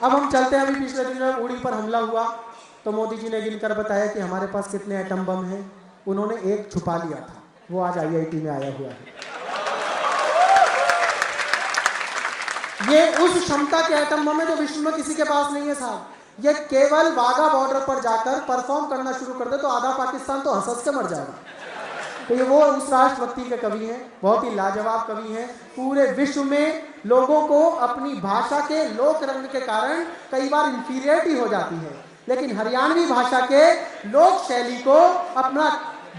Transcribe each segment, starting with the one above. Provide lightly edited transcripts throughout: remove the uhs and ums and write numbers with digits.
अब हम चलते हैं, अभी पिछले दिनों उड़ी पर हमला हुआ तो मोदी जी ने गिनकर बताया कि हमारे पास कितने एटम बम हैं। उन्होंने एक छुपा लिया था, वो आज IIT में आया हुआ है। ये उस क्षमता के एटम बम है जो विश्व में किसी के पास नहीं है साहब। ये केवल वाघा बॉर्डर पर जाकर परफॉर्म करना शुरू कर दे तो आधा पाकिस्तान तो हंस के मर जाएगा। तो ये वो उस राष्ट्रभक्ति के कवि हैं, बहुत ही लाजवाब कवि हैं। पूरे विश्व में लोगों को अपनी भाषा के लोक रंग के कारण कई बार इंफीरियरिटी हो जाती है, लेकिन हरियाणवी भाषा के लोक शैली को अपना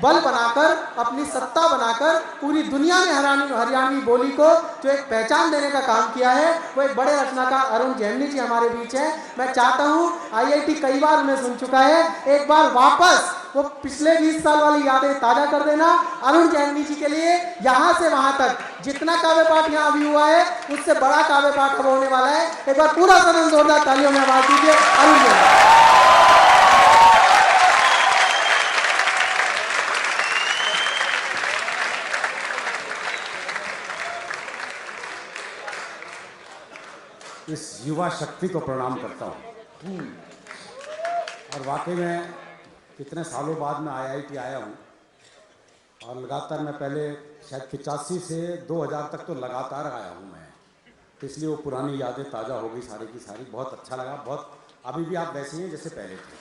बल बनाकर, अपनी सत्ता बनाकर पूरी दुनिया में हरियाणवी बोली को जो एक पहचान देने का काम किया है, वो एक बड़े रचनाकार अरुण जैमिनी जी हमारे बीच हैं। मैं चाहता हूं, IIT कई बार उन्हें सुन चुका है, एक बार वापस वो पिछले 20 साल वाली यादें ताजा कर देना। अरुण जैमिनी जी के लिए यहां से वहां तक जितना काव्य पाठ यहाँ अभी हुआ है, उससे बड़ा काव्य पाठ अब होने वाला है। एक बार पूरा सदन जोरदार तालियों में आवाज दीजिए अरुण जैमिनी। इस युवा शक्ति को प्रणाम करता हूँ। और वाकई में कितने सालों बाद मैं IIT आया हूँ और लगातार मैं पहले शायद 85 से 2000 तक तो लगातार आया हूँ मैं, तो इसलिए वो पुरानी यादें ताज़ा हो गई सारी की सारी। बहुत अच्छा लगा, बहुत अभी भी आप वैसे ही हैं जैसे पहले थे।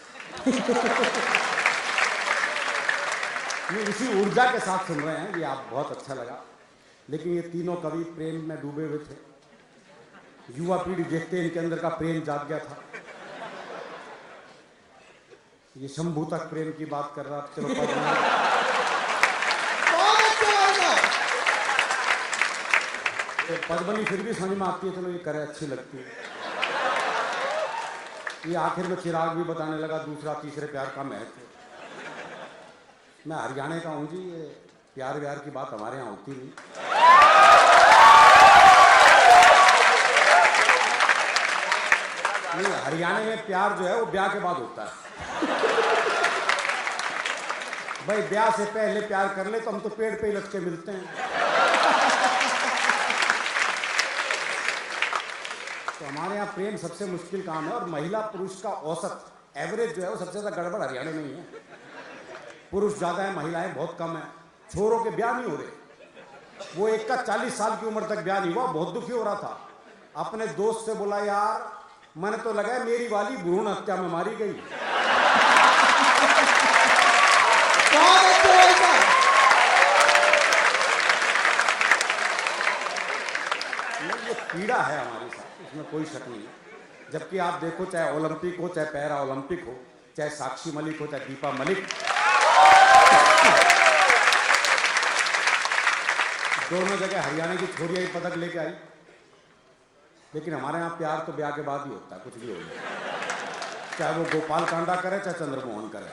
ये इसी ऊर्जा के साथ सुन रहे हैं, ये आप बहुत अच्छा लगा। लेकिन ये तीनों कवि प्रेम में डूबे हुए थे। युवा पीढ़ी देखते इनके अंदर का प्रेम जाग गया था। ये शंभू तक प्रेम की बात कर रहा था। चलो पद्मनी फिर भी समझ में आती है, चलो ये करे अच्छी लगती है। ये आखिर में चिराग भी बताने लगा दूसरा तीसरे प्यार का महत्व। मैं हरियाणा का हूँ जी, ये प्यार व्यार की बात हमारे यहाँ होती नहीं। हरियाणा में प्यार जो है वो ब्याह के बाद होता है। भाई ब्याह से पहले प्यार कर ले तो हम तो पेड़ पे ही लटके मिलते हैं। तो हमारे यहाँ प्रेम सबसे मुश्किल काम है। और महिला पुरुष का औसत एवरेज जो है वो सबसे ज्यादा गड़बड़ हरियाणा में ही है। पुरुष ज्यादा है, महिलाएं बहुत कम है। छोरों के ब्याह नहीं हो रहे। वो एक का 40 साल की उम्र तक ब्याह नहीं हुआ, बहुत दुखी हो रहा था। अपने दोस्त से बोला, यार मैंने तो लगा मेरी वाली भ्रूण हत्या में मारी गई। ये पीड़ा है हमारे साथ, इसमें कोई शक नहीं है। जबकि आप देखो, चाहे ओलंपिक हो, चाहे पैरा ओलंपिक हो, चाहे साक्षी मलिक हो, चाहे दीपा मलिक, दोनों जगह हरियाणा की छोरियां ही पदक लेके आई। लेकिन हमारे यहाँ प्यार तो ब्याह के बाद ही होता है, कुछ भी हो जाए। चाहे वो गोपाल कांडा करे, चाहे चंद्रमोहन करे।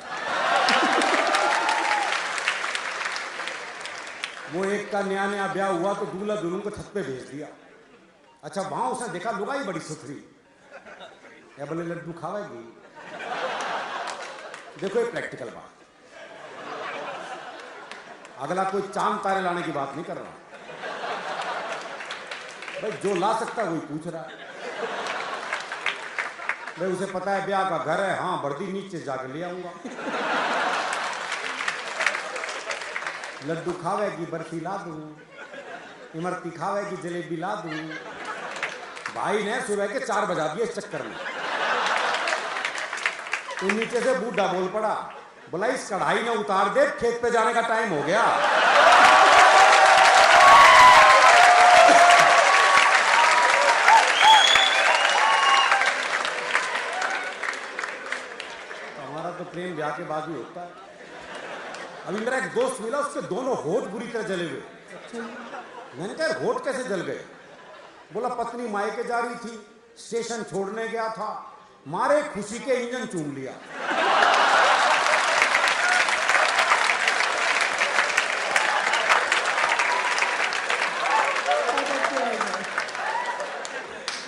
वो एक का नया नया ब्याह हुआ तो दूल्हा दुल्हन को छत पे भेज दिया। अच्छा, वहां उसने देखा लुगाई बड़ी सुथरी, या बोले लड्डू खावेगी। देखो ये प्रैक्टिकल बात। अगला कोई चांद तारे लाने की बात नहीं कर रहा भाई, जो ला सकता है वही पूछ रहा है। भाई उसे पता है ब्याह का घर है, हाँ बर्दी नीचे जाके ले आऊंगा। लड्डू खावेगी बर्फी ला दूं, इमरती खावेगी जलेबी ला दूं। भाई ने सुबह के 4 बजा दिए इस चक्कर में। तो नीचे से बूढ़ा बोल पड़ा, बोला इस कढ़ाई ने उतार दे, खेत पे जाने का टाइम हो गया। तो प्रेम ब्याह के बाद ही होता है। अभी मेरा एक दोस्त मिला, उसके दोनों होठ बुरी तरह जले हुए। मैंने कहा होठ कैसे जल गए? बोला पत्नी मायके जा रही थी, स्टेशन छोड़ने गया था, मारे खुशी के इंजन चूम लिया।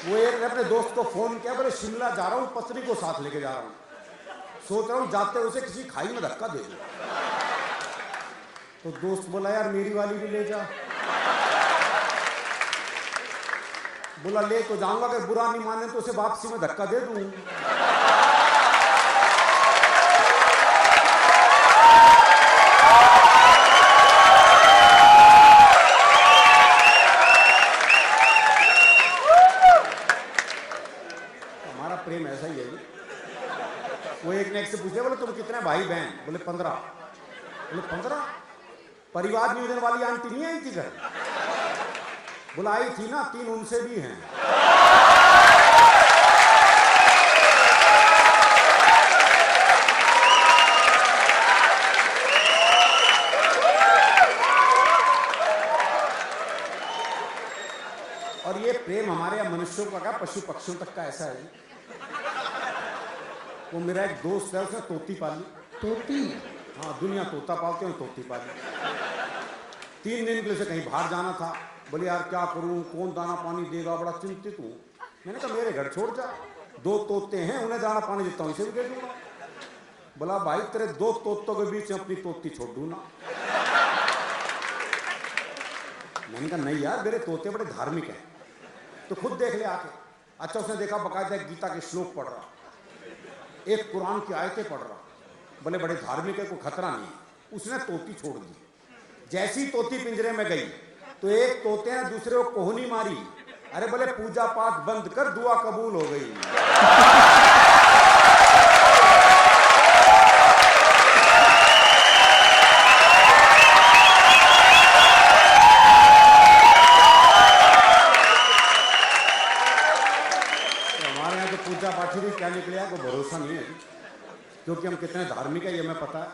वो एक ने अपने दोस्त को फोन किया, बोले शिमला जा रहा हूं, पत्नी को साथ लेके जा रहा हूं, सोच रहा हूं जाते उसे किसी खाई में धक्का दे दूं। तो दोस्त बोला यार मेरी वाली भी ले जा। बोला ले तो जाऊंगा, अगर बुरा नहीं माने तो उसे वापसी में धक्का दे दूं। हमारा प्रेम ऐसा ही है जी। वो एक ने एक से पूछे, बोले तुम कितने भाई बहन? बोले 15। बोले 15? परिवार नियोजन वाली आंटी नहीं आई थी घर? बोला आई थी ना, 3 उनसे भी हैं। और ये प्रेम हमारे यहाँ मनुष्यों का क्या, पशु पक्षियों तक का ऐसा है। वो मेरा एक दोस्त है, उसने तोती पाली। तोती? हाँ, दुनिया तोता पालते हैं, तोती पाली। 3 दिन के लिए कहीं बाहर जाना था। बोले यार क्या करूं, कौन दाना पानी देगा, बड़ा चिंतित हूं। मैंने कहा मेरे घर छोड़ जा, 2 तोते हैं, उन्हें दाना पानी देता हूं, इसे भी दे दूंगा। बोला भाई तेरे 2 तोतों के बीच में अपनी तोती छोड़ दूं ना। मैंने कहा नहीं यार, मेरे तोते बड़े धार्मिक हैं, तो खुद देख ले आके। अच्छा, उसने देखा बकायदा एक गीता के श्लोक पढ़ रहा, एक कुरान की आयतें पढ़ रहा। बोले बड़े धार्मिक है, कोई खतरा नहीं। उसने तोती छोड़ दी। जैसी तोती पिंजरे में गई तो एक तोते ने दूसरे को कोहनी मारी। अरे बोले पूजा पाठ बंद कर, दुआ कबूल हो गई। तो हमारे यहाँ तो पूजा पाठी भी क्या निकले कोई भरोसा नहीं है, क्योंकि हम कितने धार्मिक है ये हमें पता है।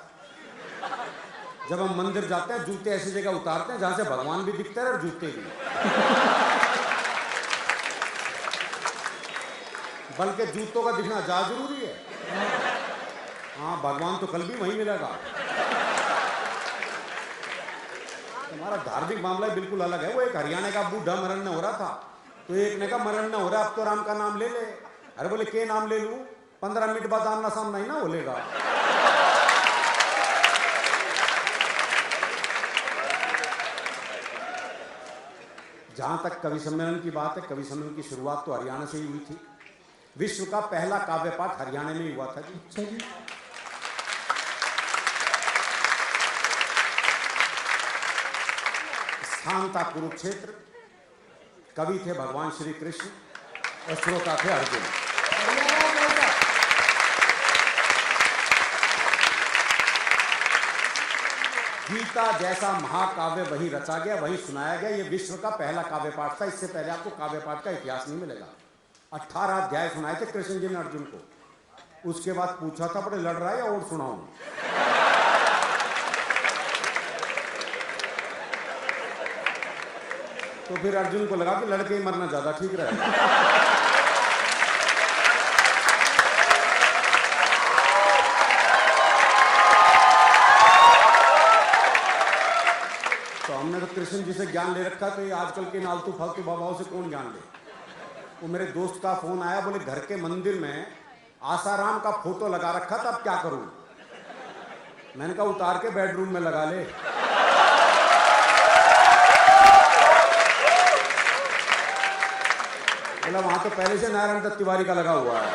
जब हम मंदिर जाते हैं, जूते ऐसी जगह उतारते हैं जहां से भगवान भी दिखते हैं और जूते भी। बल्कि जूतों का दिखना ज्यादा जरूरी है। हाँ, भगवान तो कल भी वहीं मिलेगा। हमारा धार्मिक मामला बिल्कुल अलग है। वो एक हरियाणा का बूढ़ा मरण हो रहा था, तो एक ने कहा मरण हो रहा, अब तो राम का नाम ले ले। अरे बोले के नाम ले लूं? 15 मिनट बाद आमना सामना ही ना बोलेगा। जहां तक कवि सम्मेलन की बात है, कवि सम्मेलन की शुरुआत तो हरियाणा से ही हुई थी। विश्व का पहला काव्य पाठ हरियाणा में ही हुआ था जी। स्थान था कुरुक्षेत्र, कवि थे भगवान श्री कृष्ण और श्रोता थे अर्जुन। गीता जैसा महाकाव्य वहीं रचा गया, वहीं सुनाया गया। ये विश्व का पहला काव्य पाठ था। इससे पहले आपको काव्य पाठ का इतिहास नहीं मिलेगा। 18 अध्याय सुनाए थे कृष्ण जी ने अर्जुन को। उसके बाद पूछा था बड़े लड़ रहा है या और सुनाऊं? तो फिर अर्जुन को लगा कि लड़के ही मरना ज्यादा ठीक रहेगा। तो हमने तो कृष्ण जी से ज्ञान ले रखा, तो ये आजकल के नालतू फालतू बाबाओं से कौन ज्ञान ले। वो मेरे दोस्त का फोन आया, बोले घर के मंदिर में आसाराम का फोटो लगा रखा था, अब क्या करूं? मैंने कहा उतार के बेडरूम में लगा ले। बोला वहां तो पहले से नारायण दत्त तिवारी का लगा हुआ है।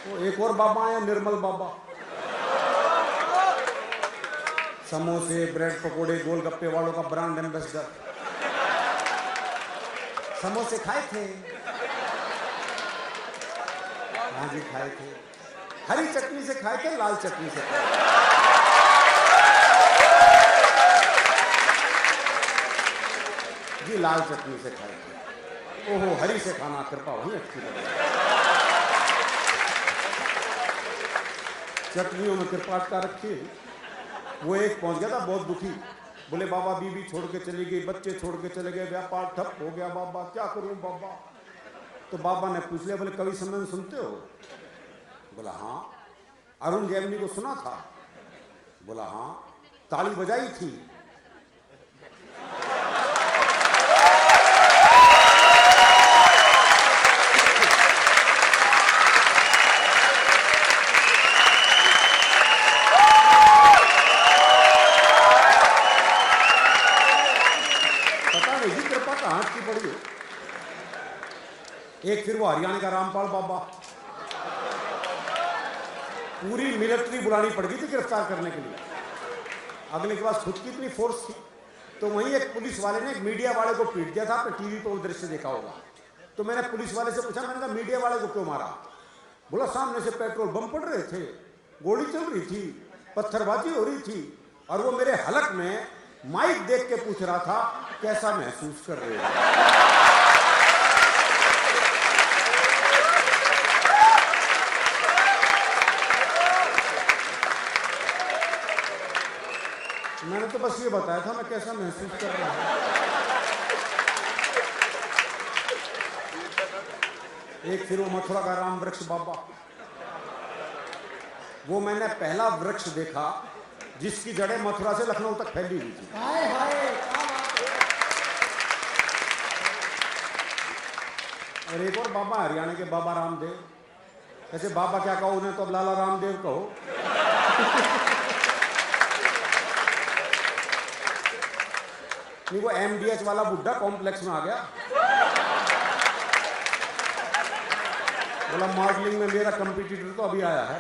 वो एक और बाबा आया, निर्मल बाबा। समोसे, ब्रेड पकोड़े, गोलगप्पे वालों का ब्रांड एम्बेसडर। समोसे खाए थे? हाँ जी खाए थे। हरी चटनी से खाए थे, लाल चटनी से खाए थे? जी लाल चटनी से खाए थे। ओहो, हरी से खाना कृपा वही अच्छी लगे। चटनियों में कृपा का रखी। वो एक पहुंच गया था बहुत दुखी। बोले बाबा बीवी छोड़ के चली गई, बच्चे छोड़ के चले गए, व्यापार ठप हो गया बाबा, क्या करूं बाबा? तो बाबा ने पूछ लिया, बोले कवि सम्मेलन सुनते हो? बोला हाँ। अरुण जैमिनी को सुना था? बोला हाँ। ताली बजाई थी? पड़ी हो। एक फिर वो हरियाणा का रामपाल बाबा, पूरी मिलिट्री बुलानी पड़ गई थी गिरफ्तार करने के लिए। अगले के पास खुद की इतनी फोर्स थी, तो वहीं एक पुलिस वाले ने एक मीडिया वाले को पीट दिया था। आपने टीवी पर वो दृश्य देखा होगा। तो मैंने पुलिस वाले से पूछा, मैंने कहा मीडिया वाले को क्यों मारा? बोला सामने से पेट्रोल बम पड़ रहे थे, गोली चल रही थी, पत्थरबाजी हो रही थी, और वो मेरे हलक में माइक देख के पूछ रहा था कैसा महसूस कर रहे हो। मैंने तो बस ये बताया था मैं कैसा महसूस कर रहा हूं। एक फिर वो मथुरा का राम वृक्ष बाबा, वो मैंने पहला वृक्ष देखा जिसकी जड़ें मथुरा से लखनऊ तक फैली हुई थी। हाय हाय, क्या बात है। और एक और बाबा हरियाणा के बाबा रामदेव, ऐसे बाबा क्या कहो उन्हें, तो अब लाला रामदेव कहो। नहीं, वो एमडीएच वाला बुड्ढा कॉम्प्लेक्स में आ गया, बोला मॉडलिंग में मेरा कंपटीटर तो अभी आया है।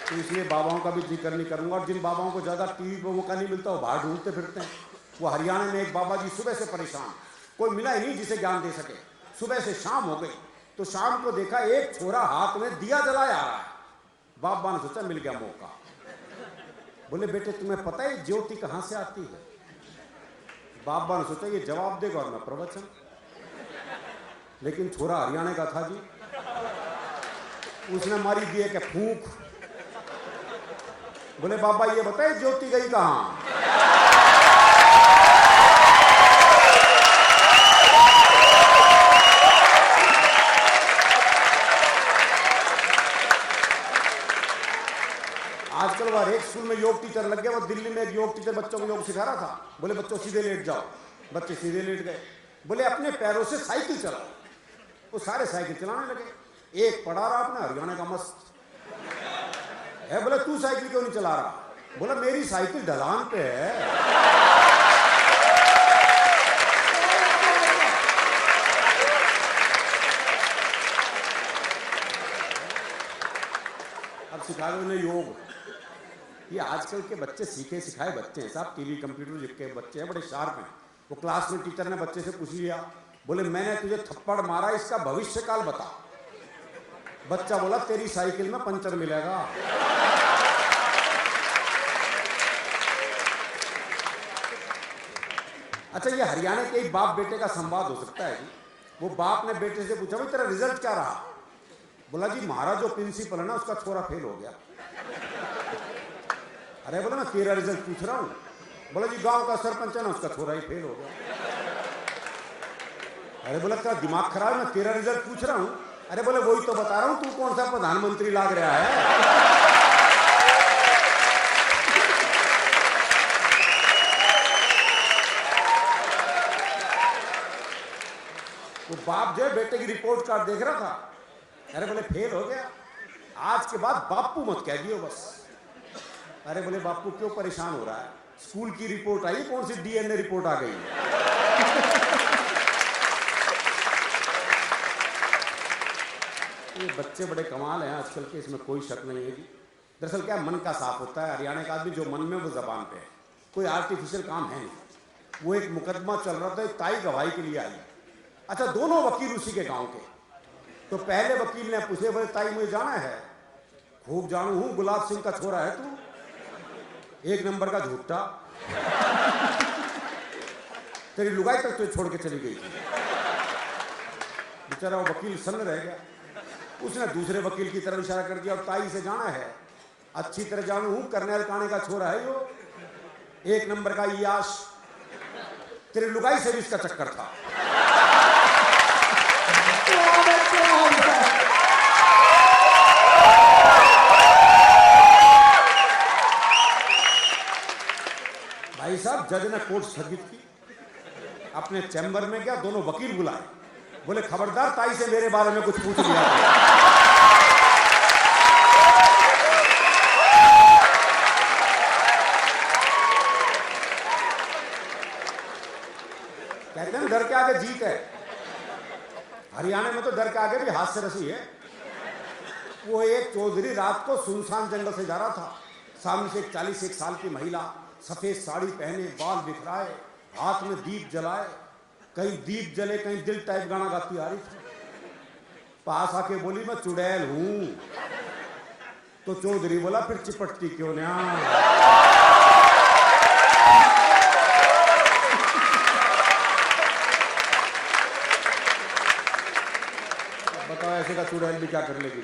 तो इसलिए बाबाओं का भी जिक्र नहीं करूंगा। और जिन बाबाओं को ज्यादा टीवी पर मौका नहीं मिलता वो बाहर ढूंढते फिरते हैं। वो हरियाणा में एक बाबा जी सुबह से परेशान, कोई मिला ही नहीं जिसे ज्ञान दे सके। सुबह से शाम हो गई तो शाम को देखा एक छोरा हाथ में दिया जलाया आ रहा है। बाबा ने सोचा मिल गया मौका। बोले बेटे तुम्हें पता है ज्योति कहां से आती है? बाबा ने सोचा ये जवाब देगा और मैं प्रवचन। लेकिन छोरा हरियाणा का था जी, उसने मारी दिए के फूंक। बोले बाबा ये बताए ज्योति गई कहां? आजकल वह एक स्कूल में योग टीचर लग गया। वो दिल्ली में एक योग टीचर बच्चों को योग सिखा रहा था। बोले बच्चों सीधे लेट जाओ, बच्चे सीधे लेट गए। बोले अपने पैरों से साइकिल चलाओ, वो सारे साइकिल चलाने लगे। एक पढ़ा रहा अपने हरियाणा का मस्त है। बोले तू साइकिल क्यों नहीं चला रहा? बोला मेरी साइकिल ढलान पे है। अब सिखा दो उन्हें योग। ये आजकल के बच्चे सीखे सिखाए बच्चे हैं साहब, टीवी कंप्यूटर के बच्चे हैं, बड़े शार्प हैं। वो क्लास में टीचर ने बच्चे से पूछ लिया, बोले मैंने तुझे थप्पड़ मारा, इसका भविष्य काल बता। बच्चा बोला तेरी साइकिल में पंचर मिलेगा। अच्छा, ये हरियाणा के एक बाप बेटे का संवाद हो सकता है जी। वो बाप ने बेटे से पूछा भाई तेरा रिजल्ट क्या रहा? बोला जी हमारा जो प्रिंसिपल है ना उसका छोरा फेल हो गया। अरे बोला मैं तेरा रिजल्ट पूछ रहा हूँ। बोला जी गांव का सरपंच है ना उसका छोरा ही फेल हो गया। अरे बोला क्या दिमाग खराब, मैं तेरा रिजल्ट पूछ रहा हूँ। अरे बोले वही तो बता रहा हूँ, तू कौन सा प्रधानमंत्री लाग रहा है? वो बाप जो है बेटे की रिपोर्ट कार्ड देख रहा था। अरे बोले फेल हो गया, आज के बाद बापू मत कह दियो बस। अरे बोले बापू क्यों परेशान हो रहा है? स्कूल की रिपोर्ट आई, कौन सी डीएनए रिपोर्ट आ गई? ये बच्चे बड़े कमाल हैं आजकल के, इसमें कोई शक नहीं है कि दरअसल क्या मन का साफ होता है। हरियाणा का आदमी जो मन में वो जबान पे है, कोई आर्टिफिशियल काम है नहीं। वो एक मुकदमा चल रहा था, ताई गवाही के लिए आई। अच्छा, दोनों वकील उसी के गांव के। तो पहले वकील ने पूछे बोले ताई मुझे जाना है? खूब जानू हूं, गुलाब सिंह का छोरा है तू, एक नंबर का झूठा, तेरी लुगाई तक तो छोड़ के चली गई थी। बेचारा वो वकील सन्न रह गया। उसने दूसरे वकील की तरफ इशारा कर दिया और ताई से जाना है? अच्छी तरह जानू हूं, कर्नैल काने का छोरा है यो, एक नंबर का याश, तेरी लुगाई से भी इसका चक्कर था। भाई साहब, जज ने कोर्ट स्थगित की, अपने चैम्बर में गया, दोनों वकील बुलाए। बोले खबरदार ताई से मेरे बारे में कुछ पूछ लिया। कहते हैं डर के आगे जीत है। हरियाणा में तो डर के आगे भी हास्य रसी है। वो एक चौधरी रात को सुनसान जंगल से जा रहा था, सामने से एक 41 साल की महिला, सफेद साड़ी पहने, बाल बिखराए, हाथ में दीप जलाए, कहीं दीप जले कहीं दिल टाइप गाना गाती आ रही थी। पास आके बोली मैं चुड़ैल हूं। तो चौधरी बोला फिर चिपटती क्यों ना। बताओ ऐसे का चुड़ैल भी क्या कर लेगी।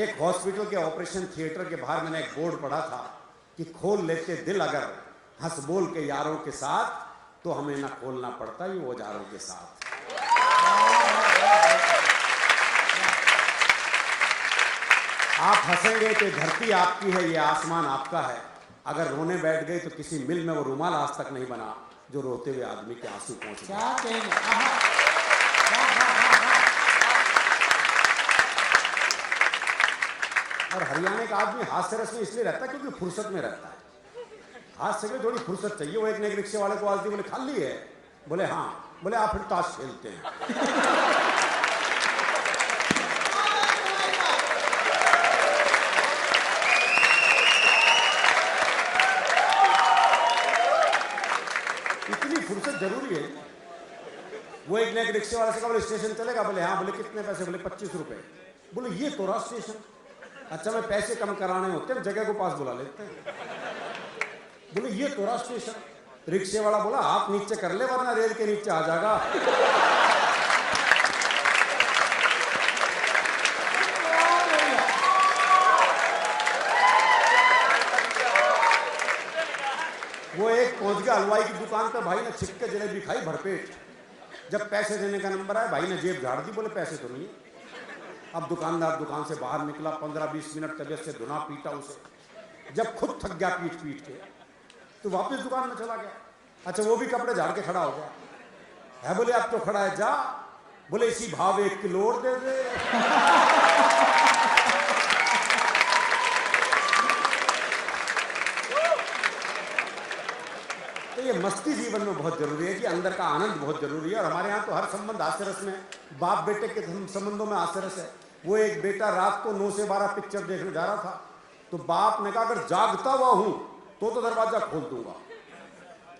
एक हॉस्पिटल के ऑपरेशन थिएटर के बाहर मैंने एक बोर्ड पढ़ा था कि खोल लेते दिल अगर हंस बोल के यारों के साथ, तो हमें ना खोलना पड़ता ये औजारों के साथ। आप हंसेंगे तो धरती आपकी है, ये आसमान आपका है। अगर रोने बैठ गए तो किसी मिल में वो रुमाल आज तक नहीं बना जो रोते हुए आदमी के आंसू पहुंच गए। और हरियाणा का आदमी हास्य रस में इसलिए रहता है क्योंकि फुर्सत में रहता है। हास्य में थोड़ी फुर्सत चाहिए। वो एक ने एक रिक्शे वाले को आज दी, बोले खाली है, बोले हाँ, बोले आप फिर ताश खेलते हैं। इतनी फुर्सत जरूरी है। वो एक ने एक रिक्शे वाले से कहा बोले स्टेशन चलेगा, बोले हाँ, बोले कितने पैसे, बोले 25 रुपए। बोले ये तो रहा स्टेशन। अच्छा मैं पैसे कम कराने होते हैं जगह को पास बुला लेते हैं। बोले ये तो रहा स्टेशन। रिक्शे वाला बोला आप नीचे कर ले वरना रेल के नीचे आ जाएगा। वो एक पहुंच गया हलवाई की दुकान पे, भाई ने छिप के जलेबी खाई भरपेट। जब पैसे देने का नंबर आया, भाई ने जेब झाड़ दी, बोले पैसे तो नहीं। अब दुकानदार दुकान से बाहर निकला, 15-20 मिनट तबीयत से धुना पीटा उसे। जब खुद थक गया पीट पीट के, तो वापस दुकान में चला गया। अच्छा वो भी कपड़े झाड़ के खड़ा हो गया है, बोले अब तो खड़ा है जा, बोले इसी भाव 1 किलो और दे दे। तो ये मस्ती जीवन में बहुत जरूरी है कि अंदर का आनंद बहुत जरूरी है। और हमारे यहाँ तो हर संबंध हास्य रस में, बाप बेटे के संबंधों में हास्य रस है। वो एक बेटा रात को 9 से 12 पिक्चर देखने जा रहा था, तो बाप ने कहा अगर जागता हुआ हूं तो दरवाजा खोल दूंगा,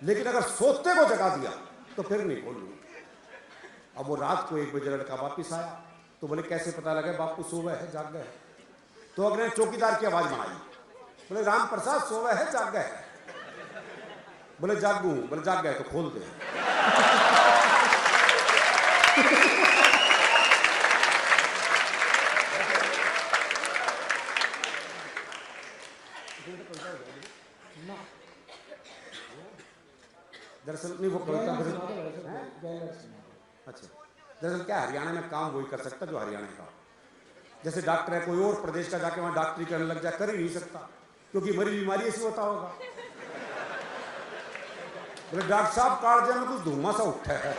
लेकिन अगर सोते को जगा दिया तो फिर नहीं खोलूंगा। अब वो रात को 1 बजे लड़का वापिस आया, तो बोले कैसे पता लगा बापू सो गए है जाग गए? तो अगले चौकीदार की आवाज बनाई, बोले राम प्रसाद सो गए है जाग गए? बोले जागू, बोले जाग गए तो खोल दे। दरअसल नहीं वो कविता अच्छा, दरअसल क्या हरियाणा में काम वही कर सकता जो हरियाणा का। जैसे डॉक्टर है, कोई और प्रदेश का जाके वहां डॉक्टरी करने लग जाए, कर ही नहीं सकता, क्योंकि मरी बीमारी ऐसी होता होगा। बोले डॉक्टर साहब कालजे में कुछ धुआं सा उठा है।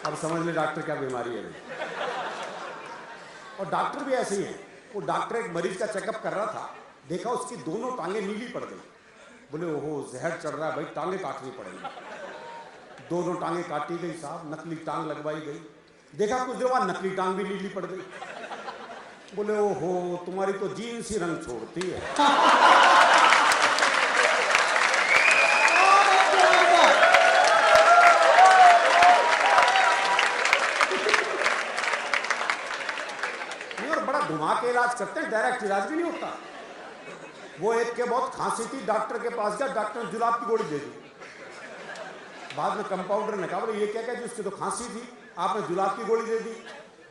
अब समझ ले डॉक्टर क्या बीमारी है। और डॉक्टर भी ऐसे ही है। वो डॉक्टर एक मरीज का चेकअप कर रहा था, देखा उसकी दोनों टांगे नीली पड़ गई। बोले ओहो जहर चढ़ रहा है भाई, टांगे काटनी पड़ेगी। दोनों टांगे काटी गई साहब, नकली टांग लगवाई गई। देखा कुछ देर बाद नकली टांग भी नीली पड़ गई। बोले ओहो तुम्हारी तो जीन्स ही रंग छोड़ती है। बड़ा घुमा के इलाज करते हैं, डायरेक्ट इलाज भी नहीं होता। वो एक के बहुत खांसी थी, डॉक्टर के पास गया, डॉक्टर ने जुलाब की गोली दे दी। बाद में कंपाउंडर ने कहा बोले ये क्या क्या जी, उसकी तो खांसी थी, आपने जुलाब की गोली दे दी।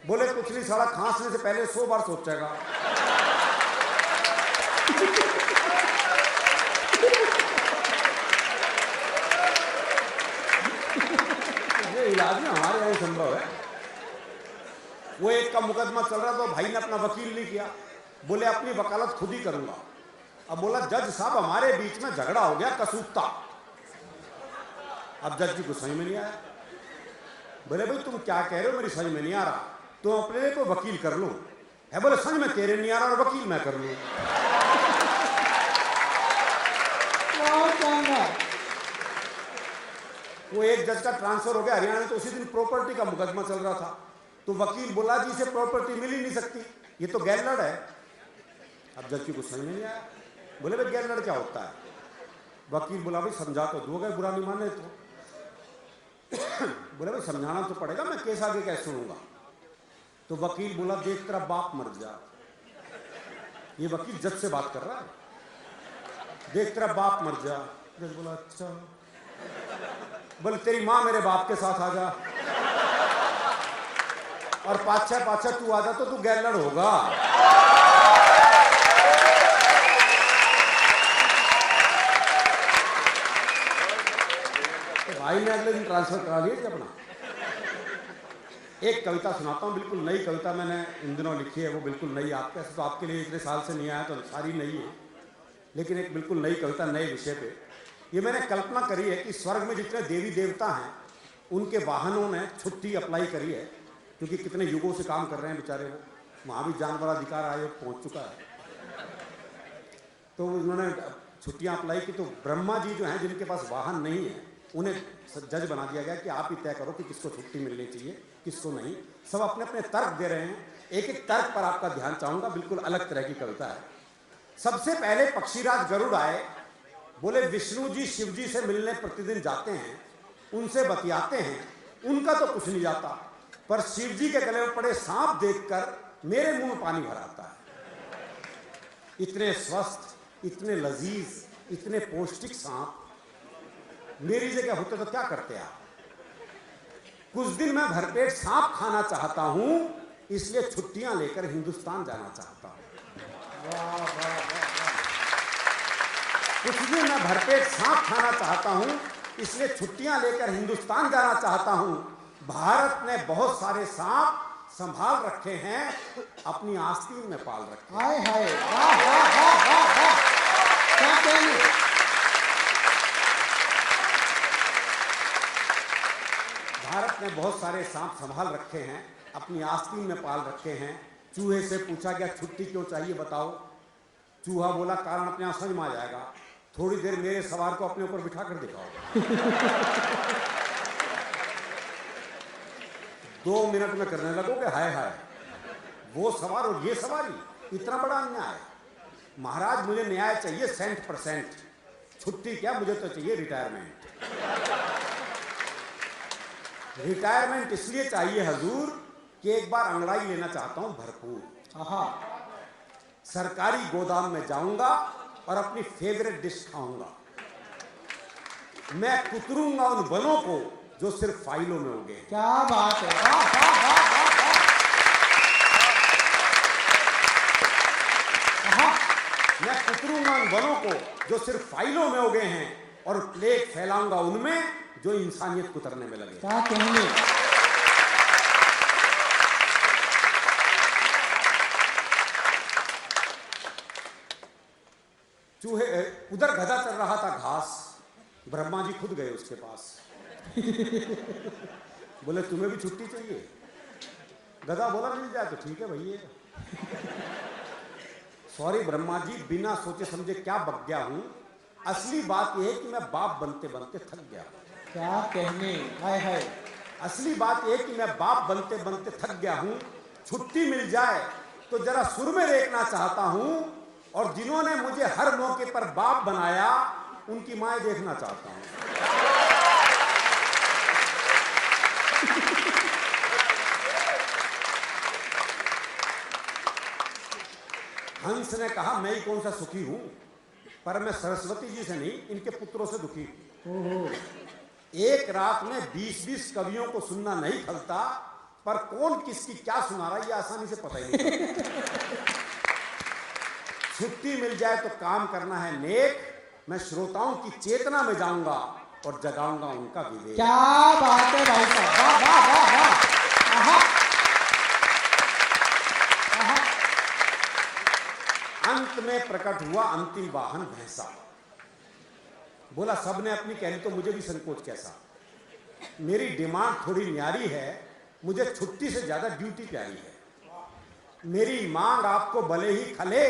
बोले कुछ नहीं साला, खांसने से पहले 100 बार सोचेगा। ये इलाज में हमारे यहाँ संभव है। वो एक का मुकदमा चल रहा था, भाई ने अपना वकील नहीं किया, बोले अपनी वकालत खुद ही करूंगा। अब बोला जज साहब हमारे बीच में झगड़ा हो गया कसूता। अब जज जी को समझ में नहीं आया। बोले भाई तुम क्या कह रहे हो, मेरी समझ में नहीं आ रहा, तुम अपने को वकील कर लो। है। बोले समझ में तेरे नहीं आ रहा और वकील मैं कर लूं। बहुत शानदार। वो एक जज का ट्रांसफर हो गया हरियाणा में, तो उसी दिन प्रॉपर्टी का मुकदमा चल रहा था, तो वकील बोला जी इसे प्रॉपर्टी मिल ही नहीं सकती, ये तो गैरलड़ है। अब जज की कुछ समझ में नहीं आया, बोले भाई गैरलड़ क्या होता है? वकील बोला भाई समझा तो दो, बुरा नहीं माने तो। बोले भाई समझाना तो पड़ेगा, मैं केस आगे कैसे सुनूंगा? तो वकील बोला देख तेरा बाप मर जा। ये वकील जज से बात कर रहा है, देख तेरा बाप मर जा। जज बोला अच्छा। बोले तेरी माँ मेरे बाप के साथ आ जा, और पाछा पाछा तू आ जा तो तू गैरलड़ होगा। तो भाई ने अगले दिन ट्रांसफर करा लिया अपना। एक कविता सुनाता हूँ, बिल्कुल नई कविता मैंने इन दिनों लिखी है, वो बिल्कुल नई। आपके ऐसे तो आपके लिए इतने साल से नहीं आया तो सारी नई है, लेकिन एक बिल्कुल नई कविता नए विषय पे। ये मैंने कल्पना करी है कि स्वर्ग में जितने देवी देवता हैं उनके वाहनों ने छुट्टी अप्लाई करी है, क्योंकि कितने युगों से काम कर रहे हैं बेचारे वो। वहाँ भी जानवर अधिकार आयोग पहुँच चुका है, तो उन्होंने छुट्टियाँ अप्लाई की। तो ब्रह्मा जी जो हैं जिनके पास वाहन नहीं है, उन्हें जज बना दिया गया कि आप ही तय करो कि किसको छुट्टी मिलनी चाहिए किसको नहीं। सब अपने अपने तर्क दे रहे हैं। एक एक तर्क पर आपका ध्यान चाहूँगा, बिल्कुल अलग तरह की कविता है। सबसे पहले पक्षीराज गरुड़ आए, बोले विष्णु जी शिव जी से मिलने प्रतिदिन जाते हैं, उनसे बतियाते हैं, उनका तो कुछ नहीं जाता, पर शिव जी के गले में पड़े सांप देखकर मेरे मुंह में पानी भर आता है। इतने स्वस्थ, इतने लजीज, इतने पौष्टिक सांप मेरी जगह होते तो क्या करते आप? कुछ दिन मैं भरपेट सांप खाना चाहता हूं, इसलिए छुट्टियां लेकर हिंदुस्तान जाना चाहता हूं। कुछ दिन मैं भरपेट सांप खाना चाहता हूं, इसलिए छुट्टियां लेकर हिंदुस्तान जाना चाहता हूं। भारत ने बहुत सारे सांप संभाल रखे हैं, अपनी आस्तीन में पाल रखे। हाय हाय, वाह वाह वाह वाह वाह, क्या कहने। भारत ने बहुत सारे सांप संभाल रखे हैं, अपनी आस्तीन में पाल रखे हैं। चूहे से पूछा गया छुट्टी क्यों चाहिए बताओ? चूहा बोला कारण अपने आप समझ में आ जाएगा, थोड़ी देर मेरे सवार को अपने ऊपर बिठा कर दिखाओ। 2 मिनट में करने लगोगे हाय हाय, वो सवार और ये सवारी, इतना बड़ा अन्याय। महाराज मुझे न्याय चाहिए 100%, छुट्टी क्या, मुझे तो चाहिए रिटायरमेंट। रिटायरमेंट इसलिए चाहिए हजूर कि एक बार अंगड़ाई लेना चाहता हूं भरपूर। सरकारी गोदाम में जाऊंगा और अपनी फेवरेट डिश खाऊंगा। मैं कुतरूंगा उन वनों को जो सिर्फ फाइलों में उगे। क्या बात है, वाह वाह वाह वाह। मैं कुतरूंगा उन वनों को जो सिर्फ फाइलों में उगे हैं, और प्लेग फैलाऊंगा उनमें जो इंसानियत कुतरने में लगे। क्या कहने। चूहे उधर गधा चल रहा था घास, ब्रह्मा जी खुद गए उसके पास। बोले तुम्हें भी छुट्टी चाहिए? गधा बोला मिल जाए तो ठीक है भैया। सॉरी ब्रह्मा जी, बिना सोचे समझे क्या बक गया हूं। असली बात यह है कि मैं बाप बनते बनते थक गया। क्या कहने, हाय हाय। असली बात यह कि मैं बाप बनते बनते थक गया हूं। छुट्टी मिल जाए तो जरा सुर में रेखना चाहता हूं, और जिन्होंने मुझे हर मौके पर बाप बनाया उनकी माएं देखना चाहता हूं। हंस ने कहा मैं ही कौन सा सुखी हूं, पर मैं सरस्वती जी से नहीं इनके पुत्रों से दुखी हूं। एक रात में 20-20 कवियों को सुनना नहीं खलता, पर कौन किसकी क्या सुना रहा है ये आसानी से पता ही नहीं। छुट्टी मिल जाए तो काम करना है नेक, मैं श्रोताओं की चेतना में जाऊंगा और जगाऊंगा उनका विवेक। क्या बात है भाई साहब, वाह वाह वाह वाह। आहा आहा। अंत में प्रकट हुआ अंतिम वाहन भैंसा। बोला सबने अपनी कहनी तो मुझे भी संकोच कैसा। मेरी डिमांड थोड़ी न्यारी है, मुझे छुट्टी से ज्यादा ड्यूटी प्यारी है। मेरी मांग आपको भले ही खले,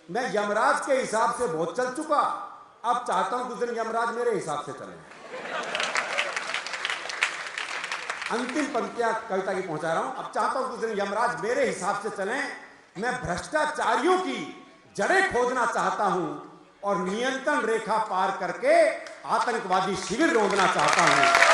मैं यमराज के हिसाब से बहुत चल चुका, अब चाहता हूं कुछ दिन यमराज मेरे हिसाब से चले। अंतिम पंक्तियां कविता की पहुंचा रहा हूं। अब चाहता हूं कुछ दिन यमराज मेरे हिसाब से चलें। मैं भ्रष्टाचारियों की जड़ें खोदना चाहता हूं और नियंत्रण रेखा पार करके आतंकवादी शिविर रोकना चाहता हूं।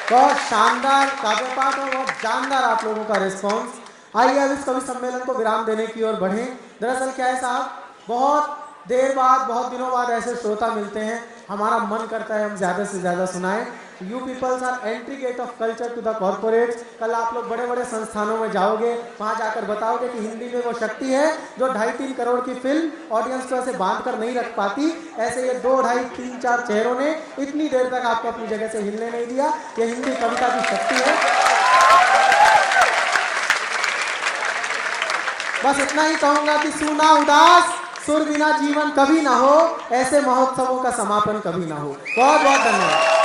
बहुत शानदार काव्य पाठ और बहुत जानदार आप लोगों का रिस्पॉन्स। आइए अब इस कवि सम्मेलन को विराम देने की ओर बढ़ें। दरअसल क्या है साहब, बहुत देर बाद, बहुत दिनों बाद ऐसे श्रोता मिलते हैं, हमारा मन करता है हम ज़्यादा से ज़्यादा सुनाएं। You peoples are entry gate of culture to the corporates. कल आप लोग बड़े बड़े संस्थानों में जाओगे, वहाँ जाकर बताओगे कि हिंदी में वो शक्ति है जो 2.5-3 करोड़ की फिल्म ऑडियंस को ऐसे बांध कर नहीं रख पाती, ऐसे ये 2, 2.5, 3, 4 चेहरों ने इतनी देर तक आपको अपनी जगह से हिलने नहीं दिया। ये हिंदी कविता की शक्ति है। बस इतना ही कहूंगा कि सूना उदास सुर बिना जीवन कभी ना हो, ऐसे महोत्सवों का समापन कभी ना हो। बहुत बहुत धन्यवाद।